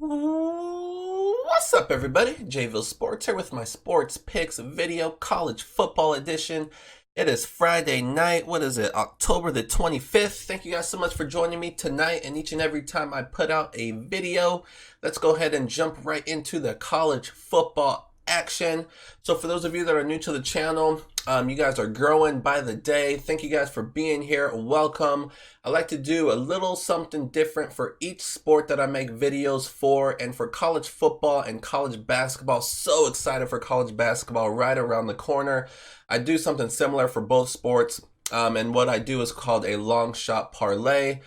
What's up, everybody? JVille Sports here with my sports picks video, college football edition. It is Friday night. What is it? October the 25th. Thank you guys so much for joining me tonight and each and every time I put out a video. Let's go ahead and jump right into the college football action. So for those of you that are new to the channel, you guys are growing by the day. Thank you guys for being here. Welcome. I like to do a little something different for each sport that I make videos for, and for college football and college basketball. So excited for college basketball right around the corner. I do something similar for both sports, and what I do is called a long shot parlay.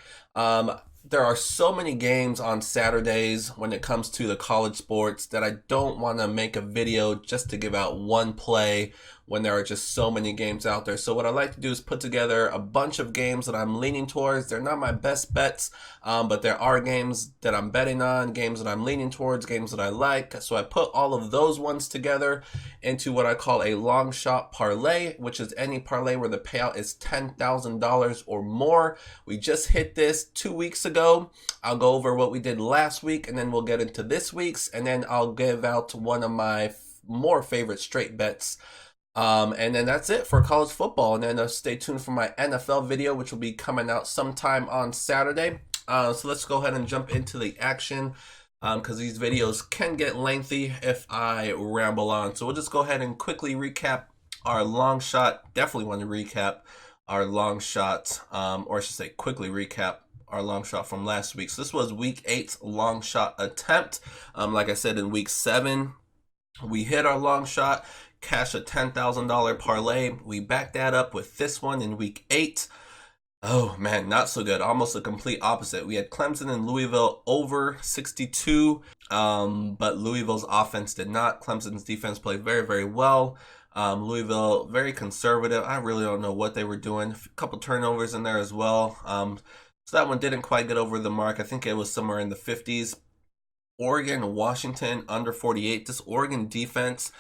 There are so many games on Saturdays when it comes to the college sports that I don't want to make a video just to give out one play when there are just so many games out there. So what I like to do is put together a bunch of games that I'm leaning towards. They're not my best bets, but there are games that I'm betting on, games that I'm leaning towards, games that I like. So I put all of those ones together into what I call a long shot parlay, which is any parlay where the payout is $10,000 or more. We just hit this 2 weeks ago. I'll go over what we did last week, and then we'll get into this week's, and then I'll give out one of my more favorite straight bets. And then that's it for college football. And then stay tuned for my NFL video, which will be coming out sometime on Saturday. So let's go ahead and jump into the action, because these videos can get lengthy if I ramble on. So we'll just go ahead and quickly recap our long shot. Definitely want to recap our long shot, or I should say quickly recap our long shot from last week. So this was week 8's long shot attempt. Like I said, in week 7, we hit our long shot, cashed a $10,000 parlay. We backed that up with this one in week 8. Oh man, not so good. Almost the complete opposite. We had Clemson and Louisville over 62, but Louisville's offense did not. Clemson's defense played very, very well. Louisville, very conservative. I really don't know what they were doing. A couple turnovers in there as well. So that one didn't quite get over the mark. I think it was somewhere in the 50s. Oregon, Washington, under 48. This Oregon defense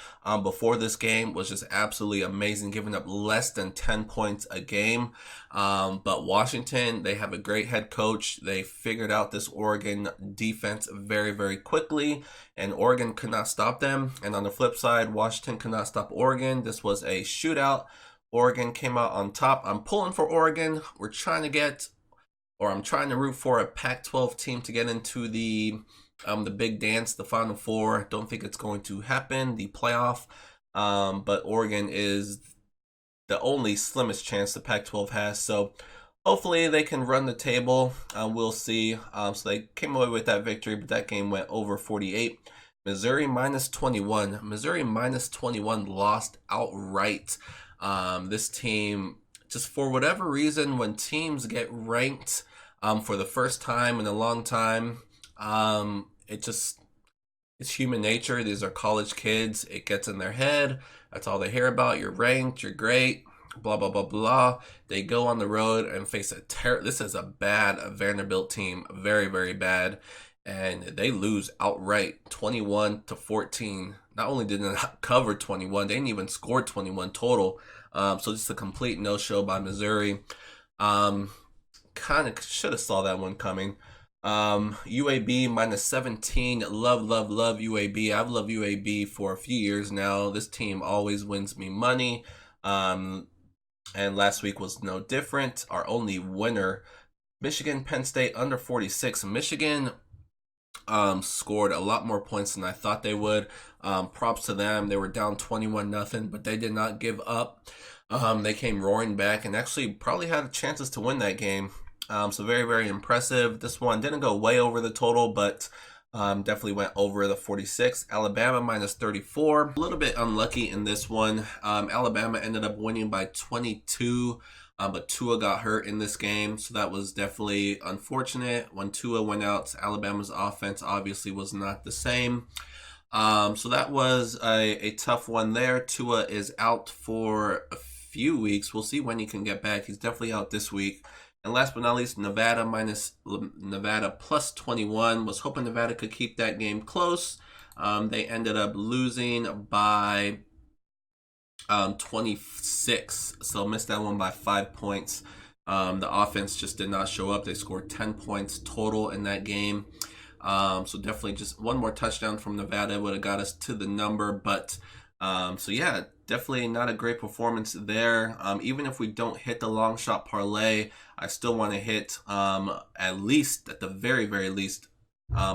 before this game was just absolutely amazing, giving up less than 10 points a game. But Washington, they have a great head coach. They figured out this Oregon defense very, very quickly, and Oregon could not stop them. And on the flip side, Washington could not stop Oregon. This was a shootout. Oregon came out on top. I'm pulling for Oregon. I'm trying to root for a Pac-12 team to get into the big dance, the Final Four. Don't think it's going to happen, the playoff. But Oregon is the only slimmest chance the Pac-12 has. So hopefully they can run the table. We'll see. So they came away with that victory, but that game went over 48. Missouri minus 21. Missouri minus 21 lost outright. This team, just for whatever reason, when teams get ranked for the first time in a long time, it's human nature. These are college kids. It gets in their head. That's all they hear about. You're ranked. You're great. Blah, blah, blah, blah. They go on the road and face this is a bad Vanderbilt team. Very, very bad. And they lose outright 21-14. Not only did they not cover 21, they didn't even score 21 total. So just a complete no-show by Missouri. Kind of should have saw that one coming. UAB minus 17. Love UAB. I've loved UAB for a few years now. This team always wins me money. And last week was no different. Our only winner, Michigan, Penn State under 46. Michigan scored a lot more points than I thought they would. Props to them. They were down 21-0, but they did not give up. They came roaring back and actually probably had chances to win that game. So very, very impressive. This one didn't go way over the total, but definitely went over the 46. Alabama minus 34. A little bit unlucky in this one. Alabama ended up winning by 22, but Tua got hurt in this game, so that was definitely unfortunate. When Tua went out, Alabama's offense obviously was not the same. So that was a tough one there. Tua is out for a few weeks. We'll see when he can get back. He's definitely out this week. And last but not least, Nevada plus 21. Was hoping Nevada could keep that game close. They ended up losing by 26, so missed that one by 5 points. The offense just did not show up. They scored 10 points total in that game. So definitely just one more touchdown from Nevada would have got us to the number. But so yeah, definitely not a great performance there. Even if we don't hit the long shot parlay, I still want to hit at least, at the very, very least,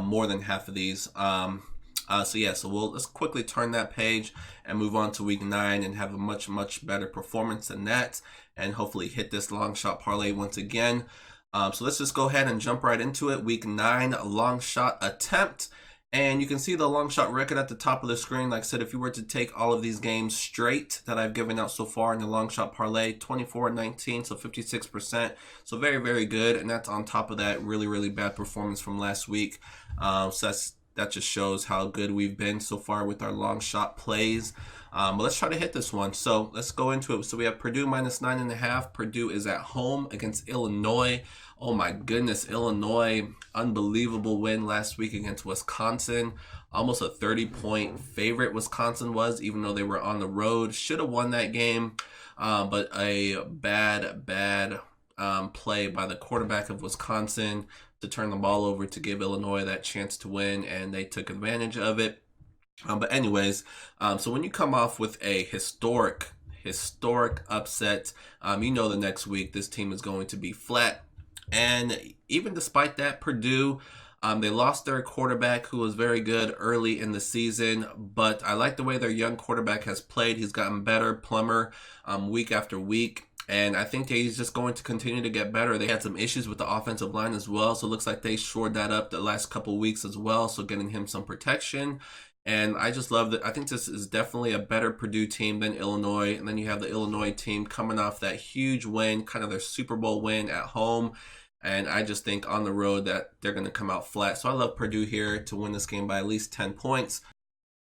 more than half of these. So yeah, so let's quickly turn that page and move on to week 9 and have a much, much better performance than that, and hopefully hit this long shot parlay once again. So let's just go ahead and jump right into it. Week 9 long shot attempt. And you can see the long shot record at the top of the screen. Like I said, if you were to take all of these games straight that I've given out so far in the long shot parlay, 24-19, so 56%. So very, very good. And that's on top of that really, really bad performance from last week. So that just shows how good we've been so far with our long shot plays. But let's try to hit this one. So let's go into it. So we have Purdue minus 9.5. Purdue is at home against Illinois. Oh my goodness, Illinois, unbelievable win last week against Wisconsin. Almost a 30-point favorite Wisconsin was, even though they were on the road. Should have won that game, but a bad play by the quarterback of Wisconsin to turn the ball over to give Illinois that chance to win, and they took advantage of it. But anyways, so when you come off with a historic upset, you know the next week this team is going to be flat. And even despite that, Purdue, they lost their quarterback who was very good early in the season, but I like the way their young quarterback has played. He's gotten better, Plummer, week after week. And I think he's just going to continue to get better. They had some issues with the offensive line as well, so it looks like they shored that up the last couple weeks as well, so getting him some protection. And I just love that. I think this is definitely a better Purdue team than Illinois. And then you have the Illinois team coming off that huge win, kind of their Super Bowl win at home. And I just think on the road that they're going to come out flat. So I love Purdue here to win this game by at least 10 points.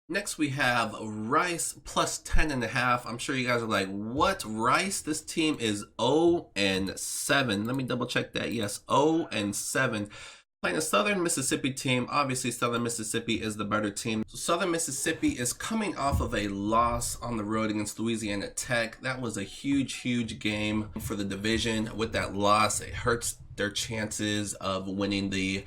Next, we have Rice plus 10.5. I'm sure you guys are like, what? Rice? This team is 0-7. Let me double check that. Yes, 0-7. Playing a Southern Mississippi team. Obviously, Southern Mississippi is the better team. So Southern Mississippi is coming off of a loss on the road against Louisiana Tech. That was a huge game for the division. With that loss, it hurts their chances of winning the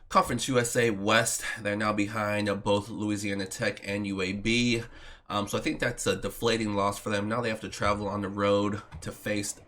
Conference USA West. They're now behind both Louisiana Tech and UAB. So I think that's a deflating loss for them. Now they have to travel on the road to face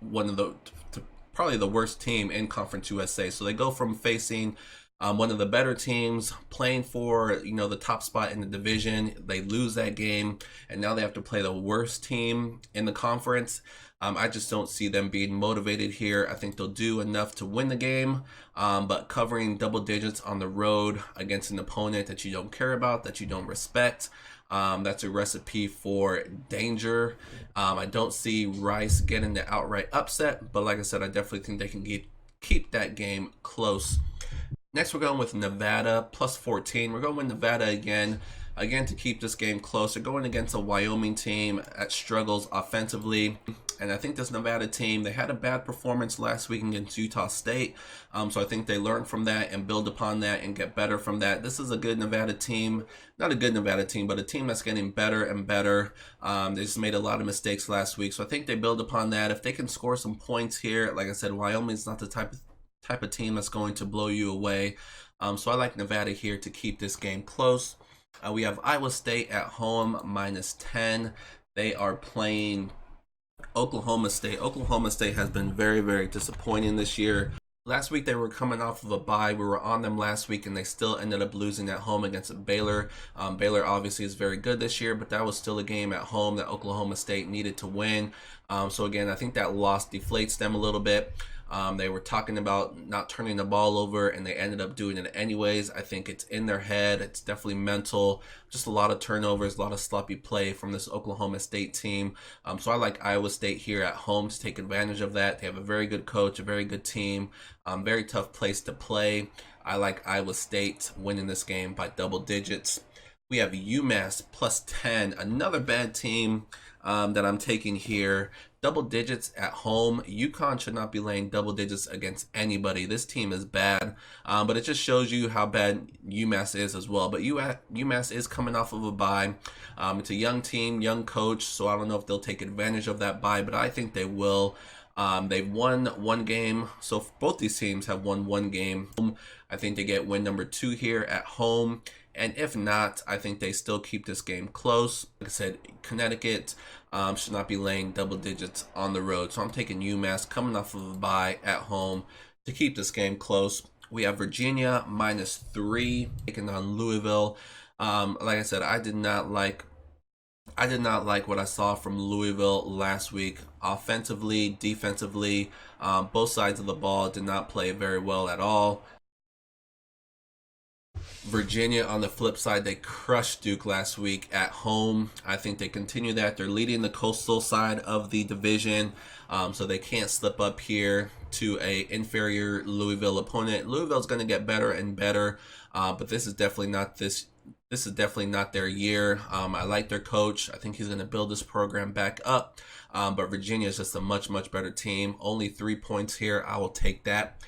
probably the worst team in Conference USA. So they go from facing one of the better teams, playing for the top spot in the division. They lose that game, and now they have to play the worst team in the conference. I just don't see them being motivated here. I think they'll do enough to win the game, but covering double digits on the road against an opponent that you don't care about, that you don't respect, that's a recipe for danger. I don't see Rice getting the outright upset, but like I said, I definitely think they can keep that game close. Next, we're going with Nevada plus 14. We're going with Nevada again to keep this game close. They're going against a Wyoming team that struggles offensively. And I think this Nevada team, they had a bad performance last week against Utah State. So I think they learn from that and build upon that and get better from that. This is a good Nevada team. Not a good Nevada team, but a team that's getting better and better. They just made a lot of mistakes last week. So I think they build upon that. If they can score some points here, like I said, Wyoming's not the type of team that's going to blow you away. So I like Nevada here to keep this game close. We have Iowa State at home minus 10. They are playing Oklahoma State. Oklahoma State has been very disappointing this year. Last week they were coming off of a bye. We were on them last week and they still ended up losing at home against Baylor. Baylor obviously is very good this year, but that was still a game at home that Oklahoma State needed to win. So again, I think that loss deflates them a little bit. They were talking about not turning the ball over and they ended up doing it anyways. I think it's in their head. It's definitely mental. Just a lot of turnovers, a lot of sloppy play from this Oklahoma State team. So I like Iowa State here at home to take advantage of that. They have a very good coach, a very good team, very tough place to play. I like Iowa State winning this game by double digits. We have UMass plus 10, another bad team that I'm taking here. Double digits at home. UConn should not be laying double digits against anybody. This team is bad, but it just shows you how bad UMass is as well. But UMass is coming off of a bye. It's a young team, young coach, so I don't know if they'll take advantage of that bye, but I think they will. They've won one game, so both these teams have won one game. I think they get win number 2 here at home, and if not, I think they still keep this game close. Like I said, Connecticut should not be laying double digits on the road, so I'm taking UMass coming off of a bye at home to keep this game close. We have Virginia -3 taking on Louisville. Like I said, I did not like what I saw from Louisville last week. Offensively, defensively, both sides of the ball did not play very well at all. Virginia, on the flip side, they crushed Duke last week at home. I think they continue that. They're leading the coastal side of the division, so they can't slip up here to a inferior Louisville opponent. Louisville's going to get better and better, but this is definitely not their year. I like their coach. I think he's going to build this program back up, but Virginia is just a much, much better team. Only 3 points here. I will take that.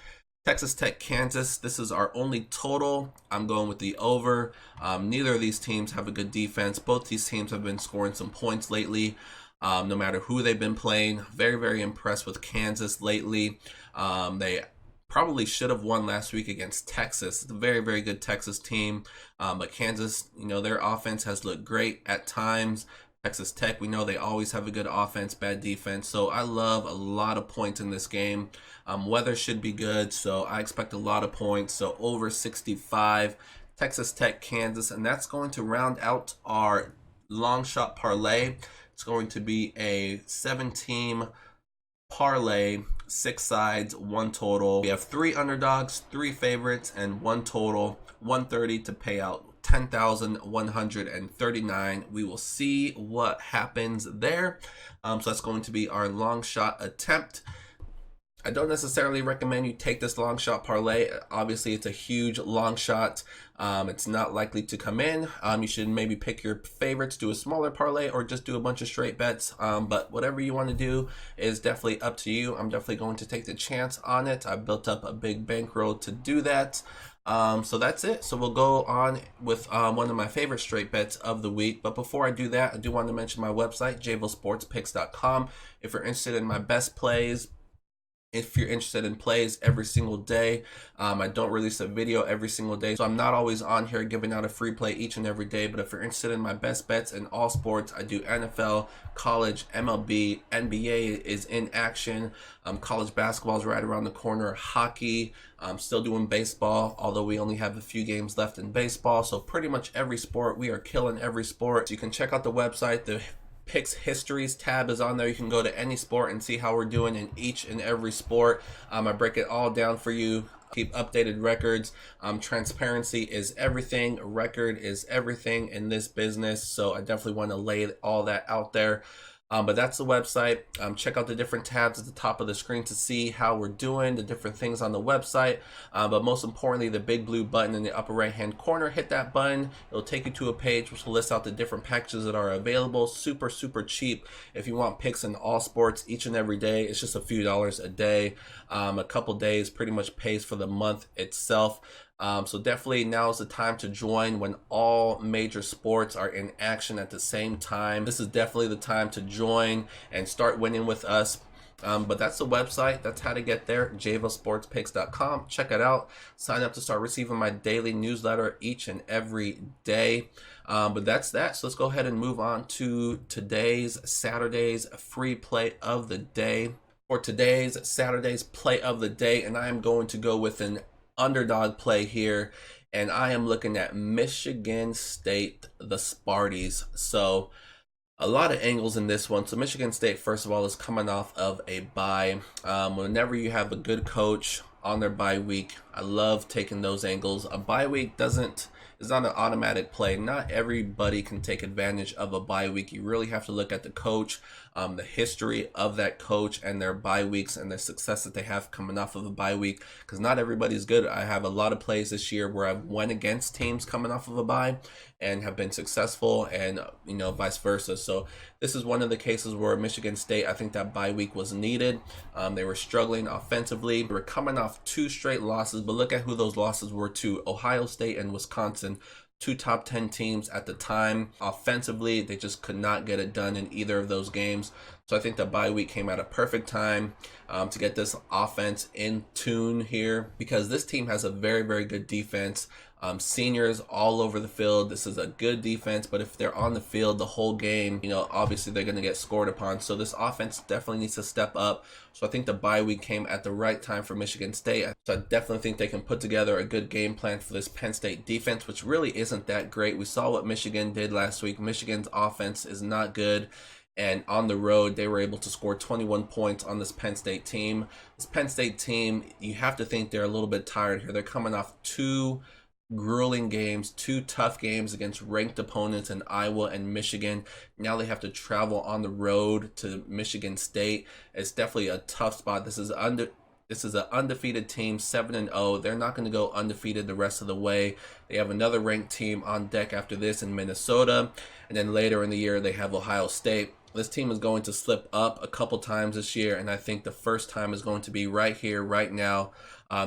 Texas Tech, Kansas. This is our only total. I'm going with the over. Neither of these teams have a good defense. Both these teams have been scoring some points lately, no matter who they've been playing. Very, very impressed with Kansas lately. They probably should have won last week against Texas. It's a very, very good Texas team. But Kansas, their offense has looked great at times. Texas Tech, we know they always have a good offense, bad defense. So I love a lot of points in this game. Weather should be good, so I expect a lot of points. So over 65, Texas Tech, Kansas, and that's going to round out our long shot parlay. It's going to be a 7-team parlay, 6 sides, 1 total. We have 3 underdogs, 3 favorites, and 1 total, 130 to pay out $10,139. We will see what happens there. So that's going to be our long shot attempt. I don't necessarily recommend you take this long shot parlay. Obviously, it's a huge long shot. It's not likely to come in. You should maybe pick your favorites, do a smaller parlay, or just do a bunch of straight bets. But whatever you want to do is definitely up to you. I'm definitely going to take the chance on it. I built up a big bankroll to do that. So that's it. So we'll go on with one of my favorite straight bets of the week. But before I do that, I do want to mention my website, JVilleSportsPicks.com. If you're interested in my best plays, if you're interested in plays every single day, I don't release a video every single day, so I'm not always on here giving out a free play each and every day. But if you're interested in my best bets in all sports, I do NFL, college, MLB, NBA is in action. College basketball is right around the corner. Hockey, I'm still doing baseball, although we only have a few games left in baseball. So pretty much every sport, we are killing every sport. So you can check out the website. The Picks Histories tab is on there. You can go to any sport and see how we're doing in each and every sport. I break it all down for you. Keep updated records. Transparency is everything. Record is everything in this business. So I definitely want to lay all that out there. But that's the website. Check out the different tabs at the top of the screen to see how we're doing, the different things on the website. But most importantly, the big blue button in the upper right hand corner, hit that button. It'll take you to a page which will list out the different packages that are available. Super, super cheap. If you want picks in all sports each and every day, it's just a few dollars a day. A couple days pretty much pays for the month itself. So definitely now is the time to join when all major sports are in action at the same time. This is definitely the time to join and start winning with us. But that's the website. That's how to get there. JVilleSportsPicks.com. Check it out. Sign up to start receiving my daily newsletter each and every day. But that's that. So let's go ahead and move on to Saturday's free play of the day. For today's Saturday's play of the day, and I am going to go with an underdog play here, and I am looking at Michigan State, the Sparties. So a lot of angles in this one. So Michigan State, first of all, is coming off of a bye. Whenever you have a good coach on their bye week, I love taking those angles. A bye week is not an automatic play. Not everybody can take advantage of a bye week. You really have to look at the coach, the history of that coach and their bye weeks and the success that they have coming off of a bye week, because not everybody's good. I have a lot of plays this year where I've went against teams coming off of a bye and have been successful, and vice versa. So this is one of the cases where Michigan State, I think that bye week was needed. They were struggling offensively. They were coming off 2 straight losses, but look at who those losses were to: Ohio State and Wisconsin. and two top 10 teams at the time. Offensively, they just could not get it done in either of those games. So I think the bye week came at a perfect time to get this offense in tune here, because this team has a very, very good defense. Seniors all over the field. This is a good defense, but if they're on the field the whole game, obviously they're going to get scored upon. So this offense definitely needs to step up. So I think the bye week came at the right time for Michigan State. So I definitely think they can put together a good game plan for this Penn State defense, which really isn't that great. We saw what Michigan did last week. Michigan's offense is not good. And on the road, they were able to score 21 points on this Penn State team. This Penn State team, you have to think they're a little bit tired here. They're coming off two grueling games, two tough games against ranked opponents in Iowa and Michigan. Now they have to travel on the road to Michigan State. It's definitely a tough spot. This is an undefeated team, 7-0. They're not going to go undefeated the rest of the way. They have another ranked team on deck after this in Minnesota. And then later in the year, they have Ohio State. This team is going to slip up a couple times this year, and I think the first time is going to be right here, right now.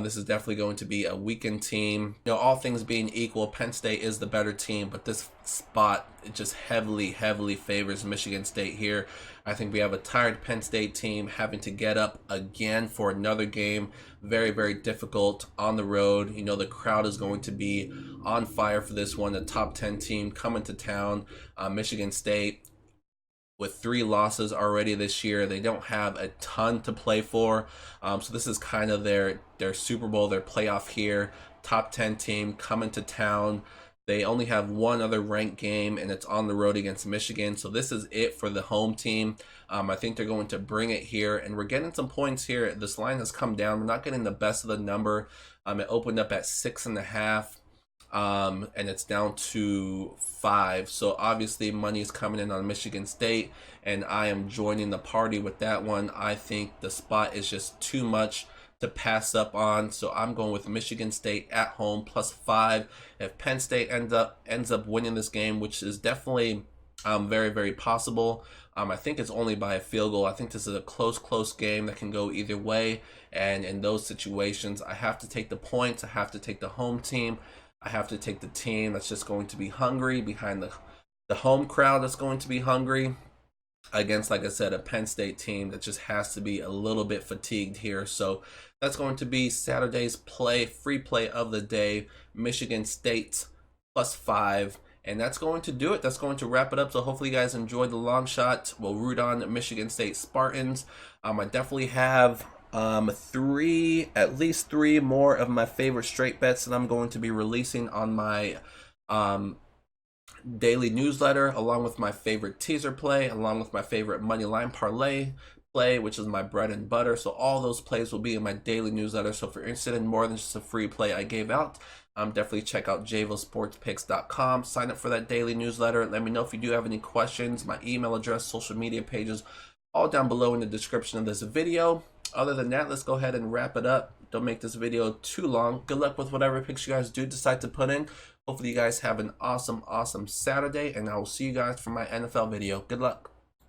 This is definitely going to be a weakened team. All things being equal, Penn State is the better team, but this spot, it just heavily favors Michigan State here. I think we have a tired Penn State team having to get up again for another game. Very, very difficult on the road. The crowd is going to be on fire for this one. The top 10 team coming to town. Michigan State, with 3 losses already this year, they don't have a ton to play for. So this is kind of their Super Bowl, their playoff here. Top 10 team coming to town. They only have one other ranked game, and it's on the road against Michigan. So this is it for the home team. I think they're going to bring it here, and we're getting some points here. This line has come down. We're not getting the best of the number. It opened up at 6.5. And it's down to 5. So obviously money is coming in on Michigan State, and I am joining the party with that one. I think the spot is just too much to pass up on, so I'm going with Michigan State at home +5. If Penn State ends up winning this game, which is definitely very, very possible, I think it's only by a field goal. I think this is a close game that can go either way, and in those situations, I have to take the points. I have to take the home team. I have to take the team that's just going to be hungry behind the home crowd that's going to be hungry against, like I said, a Penn State team that just has to be a little bit fatigued here. So that's going to be Saturday's free play of the day, Michigan State +5. And that's going to do it. That's going to wrap it up. So hopefully you guys enjoyed the long shot. We'll root on Michigan State Spartans. I definitely have at least three more of my favorite straight bets that I'm going to be releasing on my daily newsletter, along with my favorite teaser play, along with my favorite money line parlay play, which is my bread and butter. So all those plays will be in my daily newsletter. So if you're interested in more than just a free play I gave out, definitely check out JVilleSportsPicks.com. Sign up for that daily newsletter. Let me know if you do have any questions. My email address, social media pages, all down below in the description of this video. Other than that, let's go ahead and wrap it up. Don't make this video too long. Good luck with whatever picks you guys do decide to put in. Hopefully you guys have an awesome Saturday, and I will see you guys for my NFL video. Good luck.